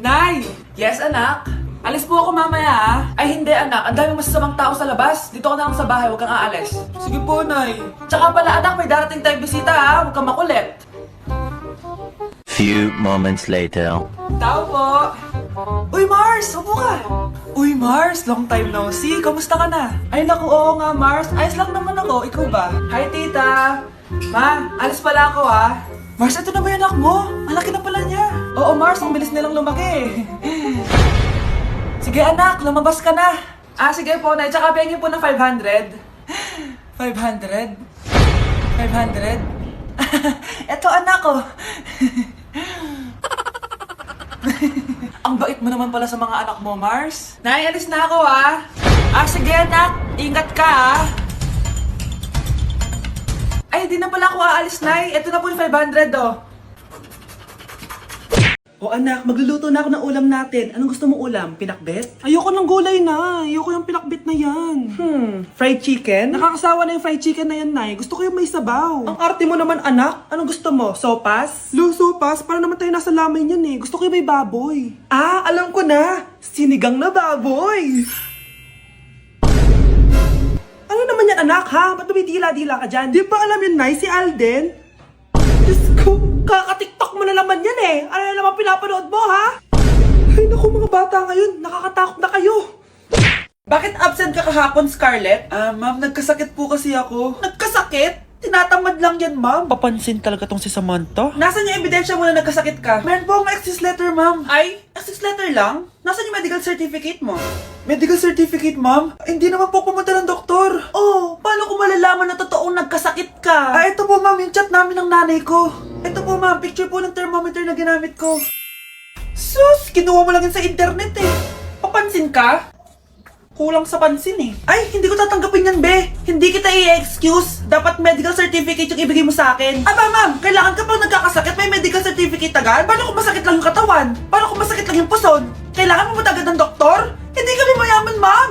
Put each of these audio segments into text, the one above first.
Nay! Yes, anak? Alis po ako mamaya, ha? Ay, hindi, anak. Ang daming masasamang tao sa labas. Dito ka na lang sa bahay. Huwag kang aalis. Sige po, Nay. Tsaka pala, anak, may darating tayong bisita, ha? Huwag kang makulit. Few moments later. Tao po. Uy, Mars! Upo ka. Uy, Mars! Long time no see. Kamusta ka na? Ay, naku, oo nga, Mars. Ayos lang naman ako. Ikaw ba? Hi, tita. Ma, alis pala ako, ha? Mars, ito na ba yung anak mo? Malaki na pala niya. Oo, Mars. Ang bilis nilang lumaki. Sige, anak. Lumabas ka na. Sige po, Nay. Tsaka pengin po ng 500. 500? 500? Eto, anak ko. Ang bait mo naman pala sa mga anak mo, Mars. Nay, alis na ako, ha? Sige, anak. Ingat ka, ha? Ay, di na pala ako aalis, Nay. Ito na po yung 500, oh. O anak, magluluto na ako ng ulam natin. Anong gusto mong ulam? Pinakbet? Ayoko ng gulay na. Ayoko yung pinakbet na yan. Fried chicken? Nakakasawa na yung fried chicken na yan, Nay. Gusto ko yung may sabaw. Ang arte mo naman, anak. Anong gusto mo? Sopas? Sopas? Para naman tayo nasa lamay yan eh. Gusto ko yung may baboy. Alam ko na. Sinigang na baboy. Ano naman yan, anak, ha? Ba't dumidila-dila ka dyan? Di ba alam yun, Nay? Si Alden? Diyos ko, kaka-tiktok mo na naman yan eh. Ano na naman pinapanood mo, ha? Ay naku, mga bata ngayon, nakakatakot na kayo. Bakit absent ka kahapon, Scarlett? Ma'am, nagkasakit po kasi ako. Nagkasakit? Tinatamad lang yan, ma'am. Papansin talaga tong si Samantha. Nasaan yung ebidensya mo na nagkasakit ka? Meron po akong excuse letter, ma'am. Ay, excuse letter lang? Nasaan yung medical certificate mo? Medical certificate, ma'am? Hindi naman po pumunta ng doktor. Oh, paano ko malalaman na totoong nagkasakit ka? Ito po, ma'am, yung chat namin ng nanay ko. Ito po, ma'am, picture po ng thermometer na ginamit ko. Sus, kinuha mo lang yun sa internet eh. Papansin ka? Kulang sa pansin eh. Ay, hindi ko tatanggapin yan, be. Hindi kita i-excuse. Dapat medical certificate yung ibigay mo sa akin. Aba, ma'am, kailangan kapag nagkakasakit may medical certificate agad? Paano kung masakit lang yung katawan? Paano kung masakit lang yung puson? Kailangan mo agad ng doktor? Hindi kami mayaman, ma'am.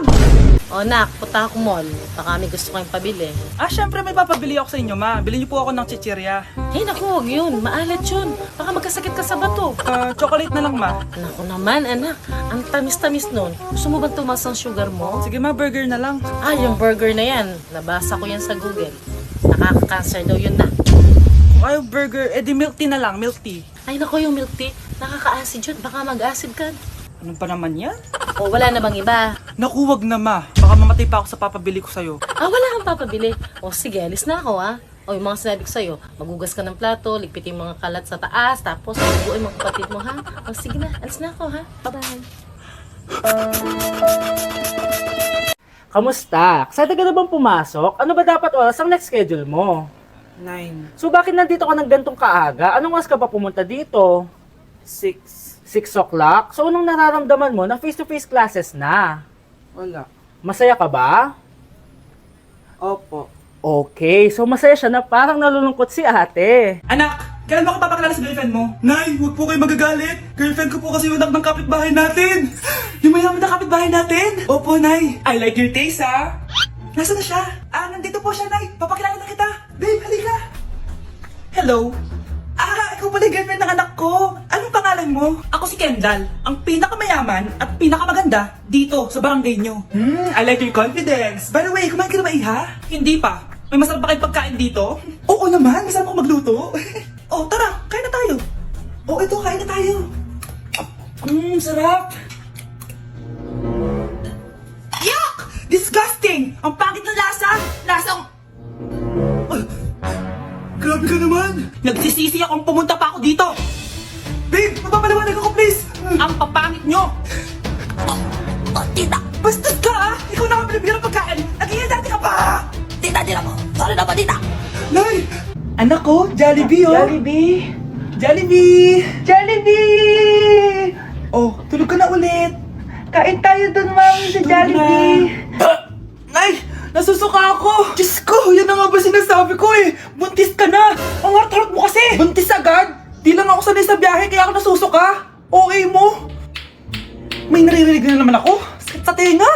O nak, punta ako mall. Baka may gusto kayong pabili. Syempre may papabili ako sa inyo, ma. Bilhin niyo po ako ng chichirya. Hey naku, huwag yun. Maalat yun. Baka magkasakit ka sa bato. Chocolate na lang, ma. Naku naman, anak. Ang tamis-tamis nun. Gusto mo bang tumas ang sugar mo? Sige, ma, burger na lang. Yung burger na yan. Nabasa ko yan sa Google. Nakaka-cancer daw yun na. Kung ayaw burger, di milk tea na lang, milk tea. Ay naku, yung milk tea. Nakaka-acid yun. Baka mag-acid ka. Ano pa naman yan? O wala na bang iba? Naku, wag na, ma. Baka mamatay pa ako sa papabili ko sa'yo. Wala kang papabili. O sige, alis na ako O yung mga sinabi ko sa'yo, magugas ka ng plato, ligpitin yung mga kalat sa taas, tapos maguguin mga kapatid mo, ha? O sige na, alis na ako, ha? Bye-bye. Kamusta? Excited ka na bang pumasok? Ano ba dapat oras ang next schedule mo? 9, So bakit nandito ka ng gantong kaaga? Anong oras ka pa pumunta dito? 6, 6 o'clock? So anong nararamdaman mo na face-to-face classes na? wala. Masaya ka ba? Opo. Okay, so masaya siya na parang nalulungkot si ate. Anak, kailan ba ako papakilala sa girlfriend mo? Nay, huwag po kayo magagalit. Girlfriend ko po kasi yung anak ng kapitbahay natin. Yung mayaman na kapitbahay natin. Opo, Nay. I like your taste, ha? Nasaan na siya? Nandito po siya, Nay. Papakilala na kita. Babe, halika. Hello. Ikaw pala yung girlfriend ng anak ko. Anong pangalan mo? Ako si Kendall, ang pinakamayaman at pinakamaganda dito sa barangay nyo. I like your confidence. By the way, kumain ka na ba, Iha? Hindi pa. May masarap ba kayong pagkain dito? Oo naman, masarap ako magluto. Tara, kain na tayo. Ito, kain na tayo. Sarap. Yuck! Disgusting! Ang pangit ng lasa! Lasang... Grabe ka naman! Nagsisisi akong pumunta pa ako dito! Babe, mapapalawanag ako please! Ang papangit nyo! Tita! Bastos ka ha! Ikaw na ang pinabigyan ng pagkain! Nagiging dati ka pa! Tita, tita mo! Sorry na pa, tita! Nay! Anak ko, Jollibee oh! Jollibee! Jollibee! Jollibee! Tulog ka na ulit! Kain tayo dun, mami, sa Jollibee! Nay! Nasusuka ako! Diyos ko! Yan na nga ba sinasabi ko eh! Buntis ka na! Ang harot-harot mo kasi! Buntis agad? Di lang ako sanay sa biyahe kaya ako nasusuka! Okay mo? May naririnig na naman ako! Sakit sa tenga!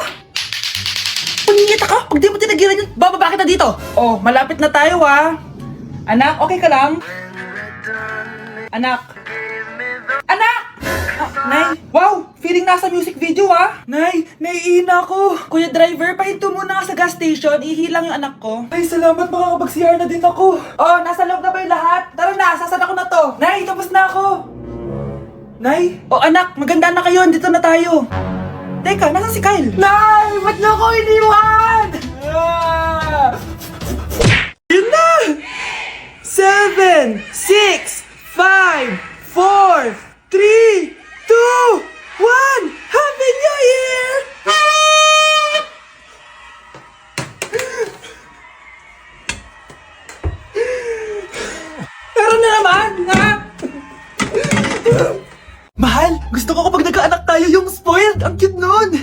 Pangingita ka! Pag di mo tinagilan yun, bababa kita dito! Malapit na tayo ah! Anak, okay ka lang? Anak! Anak! Nay, feeling nasa music video ah. Nay, naiina ako. Kuya driver, pahinto muna nga sa gas station. Ihilang yung anak ko. Ay, salamat, makakapag-CR na din ako. Oh, nasa loob na ba yung lahat? Tara na, sasana ko na to. Nay, tapos na ako. Nay? Oh anak, maganda na kayo. Dito na tayo. Teka, nasan si Kyle? Nay, ba't niyo ako iniwan? Yun na! 7, 6, 5, 4, 3, 2, 1! Happy New Year! Pero na naman, ha? Mahal, gusto ko kapag nagkaanak tayo yung spoiled. Ang cute nun.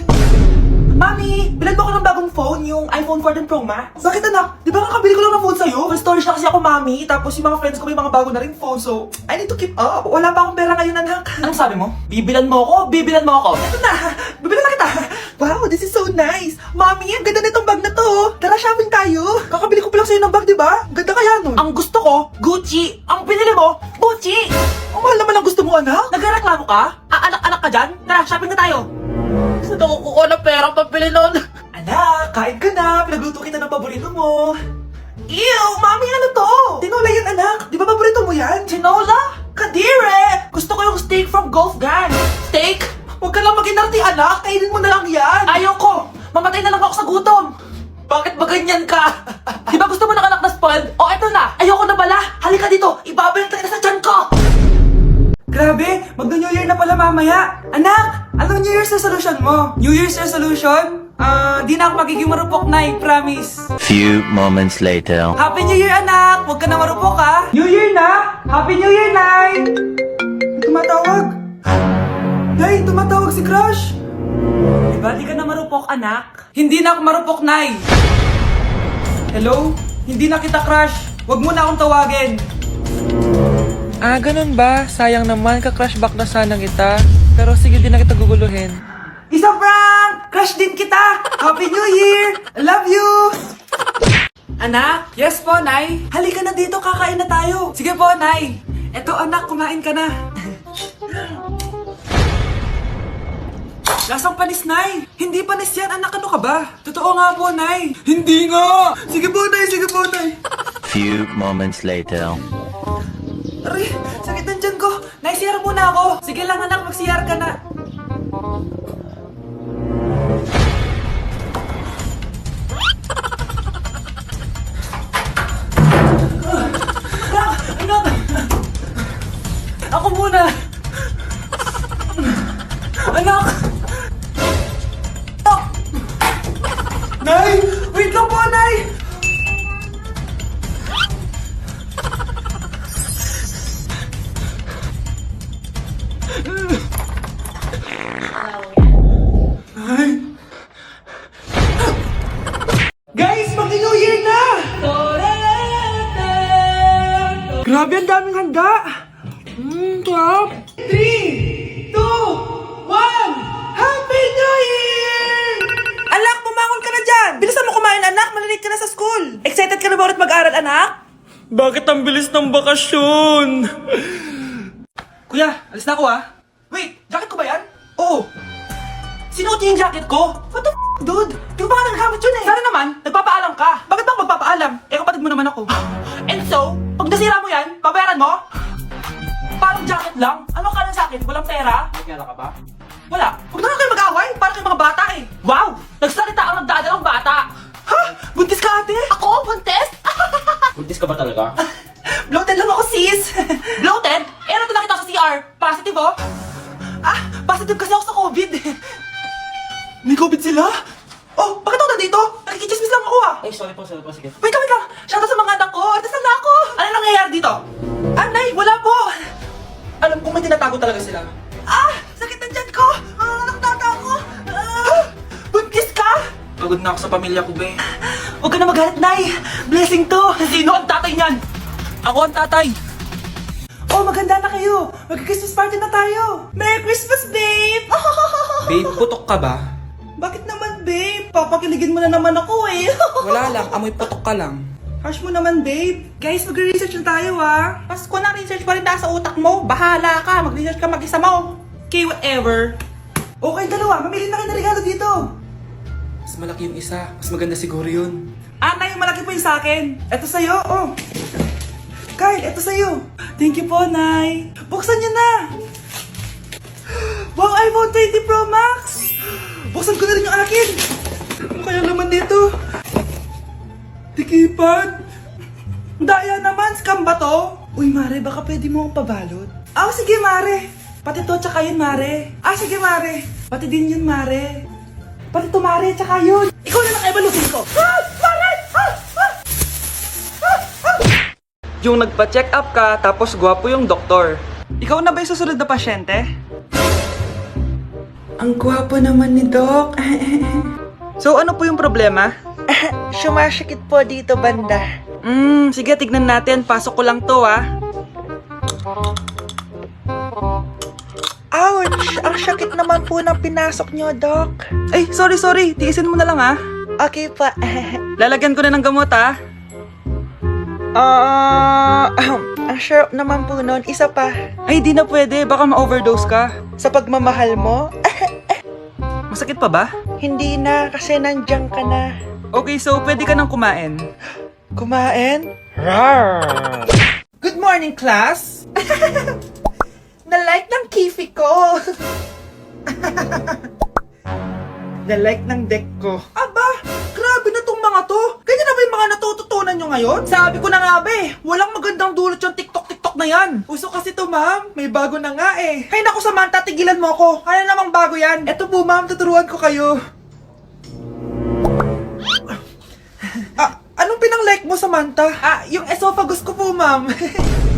Mami, bilan mo ko ng bagong phone, yung iPhone 14 Pro Max. Bakit anak? Di ba kakabili ko lang ng phone sa'yo? Full storage na kasi ako, Mami. Tapos yung mga friends ko may mga bago na rin phone. So, I need to keep up. Wala pa akong pera ngayon, anak. Anong sabi mo? Bibilan mo ako? Bibilan mo ako? Ito na! Bibilan na kita! Wow, this is so nice! Mami, ang ganda nitong bag na to. Tara, shopping tayo. Kakabili ko pa lang sa'yo ng bag, di ba? Ganda kaya nun. Ang gusto ko, Gucci. Ang pinili mo, Gucci. Ang mahal naman ang gusto mo, anak. Nagreklamo ka? Anak-anak ka dyan? Tara, shopping na tayo. Saan ako kukuha ng pera pambili nun? Anak, kain ka na. Pinagluto kita ng paborito mo. Ew, Mami, ano to? Tinola yan, anak. Di ba paborito mo yan? Tinola? Kadire! Gusto ko yung steak from Golf Gang. Steak? Huwag ka lang mag-inarti, anak. Kainin mo na lang yan. Ayoko. Mamatay na lang ako sa gutom. Bakit ba ganyan ka? Di ba gusto mo ng anak na spoiled? O, eto na. Ayoko na pala. Halika dito. Ibabalot kita sa tiyan ko. Grabe, mag-New Year na pala mamaya. Anak, anong New Year's resolution mo? New Year's resolution? Di na ako magiging marupok, Nay, promise. Few moments later. Happy New Year, anak! Huwag ka na marupok, ha? New Year na! Happy New Year, Nay! Tumatawag. Nay, tumatawag si Crush. Diba, di ka na marupok, anak? Hindi na ako marupok, Nay. Hello? Hindi na kita crush. Huwag mo na akong tawagin. Ah, ganun ba? Sayang naman, ka-crush back na sana kita. Pero sige, di na kita guguluhin. Isang prank! Crush din kita! Happy New Year! I love you! Anak? Yes po, Nay. Halika na dito, kakain na tayo. Sige po, Nay. Eto, anak, kumain ka na. Lasang panis, Nay. Hindi panis yan, anak. Ano ka ba? Totoo nga po, Nay. Hindi nga! Sige po, Nay. Sige po, Nay. Few moments later. Aray, sakit ng tiyan ko. Naisiyar muna ako. Sige lang, anak. Magsiyar ka na. Anak! Ako muna! Anak! Nay! Wait lang po, Nay! Guys, mag-New Year na! Grabe, ang daming handa! Sarap! 3, 2, 1, Happy New Year! Anak, bumangon ka na dyan! Bilisan mo kumain, anak! Malilate ka na sa school! Excited ka na ba ulit mag-aral, anak? Bakit ang bilis ng bakasyon? Kuya, alis na ako ah. Wait, jacket ko ba yan? Oo. Sinuot niya yung jacket ko? What the dude? Di ko pa nga nagagamit yun eh. Sana naman, nagpapaalam ka. Bakit ba ako magpapaalam? Eh, kapatid mo naman ako. And so, pag nasira mo yan, babayaran mo? Parang jacket lang? Ano ka lang sa akin? Walang pera? May pera ka ba? Wala. Huwag na nga kayo mag-away. Parang kayo mga bata eh. Wow! Nagsalita ang nagdadalang bata. Ha? Buntis ka ate? Ako? Buntis? Buntis ka ba talaga? Bloated lang ako, sis. Bloated? Eh, ano ito nakita sa CR? Positive, oh? Ah, positive kasi ako sa COVID. May COVID sila? Oh, bakit ako nandito? Nakikichismis lang ako, ah. Ay, sorry po, sige. Wait lang. Shoutout sa mga anak ko. Artista na ako. Ano nangyayari dito? Nay, wala po. Alam ko may tinatago talaga sila. Ah, sakit na dyan ko. Nagtatago. Buntis ka? Pagod na ako sa pamilya ko, be. Huwag ka na magalit, Nay. Blessing to. Sino ang tatay niyan? Ako ang tatay. Oh, maganda na kayo. Mag-Christmas party na tayo. Merry Christmas, babe. Babe, putok ka ba? Bakit naman, babe? Papakiligin mo na naman ako eh. Wala lang, amoy putok ka lang. Harsh mo naman, babe. Guys, mag-research na tayo, ah. Pasko na, research pa rin nasa utak mo. Bahala ka, mag-research ka mag-isa mo. Okay, whatever. Okay, dalawa. Mamili na kayo ng regalo dito. Mas malaki yung isa. Mas maganda siguro yun. Nay, malaki po yung sa akin. Ito sa'yo, oh. Kyle, ito sa'yo. Thank you po, Nay. Buksan niyo na. Wow, iPhone 20 Pro Max. Buksan ko na rin yung akin. Ano kaya naman dito? Tikipan. Daya naman, scam ba to? Uy, Mare, baka pwede mo akong pabalot. Sige, Mare. Pati to, tsaka yun, Mare. Sige, Mare. Pati din yun, Mare. Pati to, Mare, tsaka yun. Ikaw na lang ay balutin ko. Mare! Yung nagpa-check up ka, tapos gwapo yung doktor. Ikaw na ba yung susunod na pasyente? Ang gwapo naman ni Doc. So, ano po yung problema? Sumasikit po dito banda. Sige, tignan natin. Pasok ko lang to, Ouch! Ang sakit naman po ng pinasok nyo, Doc. Ay, sorry. Tiisin mo na lang, Okay pa. Lalagyan ko na ng gamot, Ang sharp naman po nun. Isa pa. Ay, di na pwede. Baka ma-overdose ka. Sa pagmamahal mo? Masakit pa ba? Hindi na, kasi nandiyan ka na. Okay, so pwede ka nang kumain. Kumain? Good morning, class! Na-like ng kifi ko! Na-like ng deck ko. Aba! Grabe na tong mga to! Ganyan na ba yung mga natututunan nyo ngayon? Sabi ko na nga ba walang magandang dulot yung TikTok na yan. Uso kasi to, ma'am. May bago na nga eh. Hay naku, Samantha, tigilan mo ako. Ano namang bago yan? Eto po, ma'am, tuturuan ko kayo. Anong pinang-like mo, Samantha? Yung esophagus ko po, ma'am.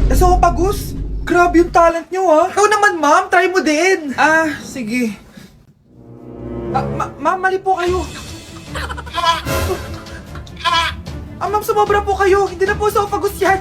Esophagus? Grabe yung talent nyo, Ikaw naman, ma'am. Try mo din. Sige. Ma'am, mali po kayo. Ma'am, sumobra po kayo. Hindi na po esophagus yan.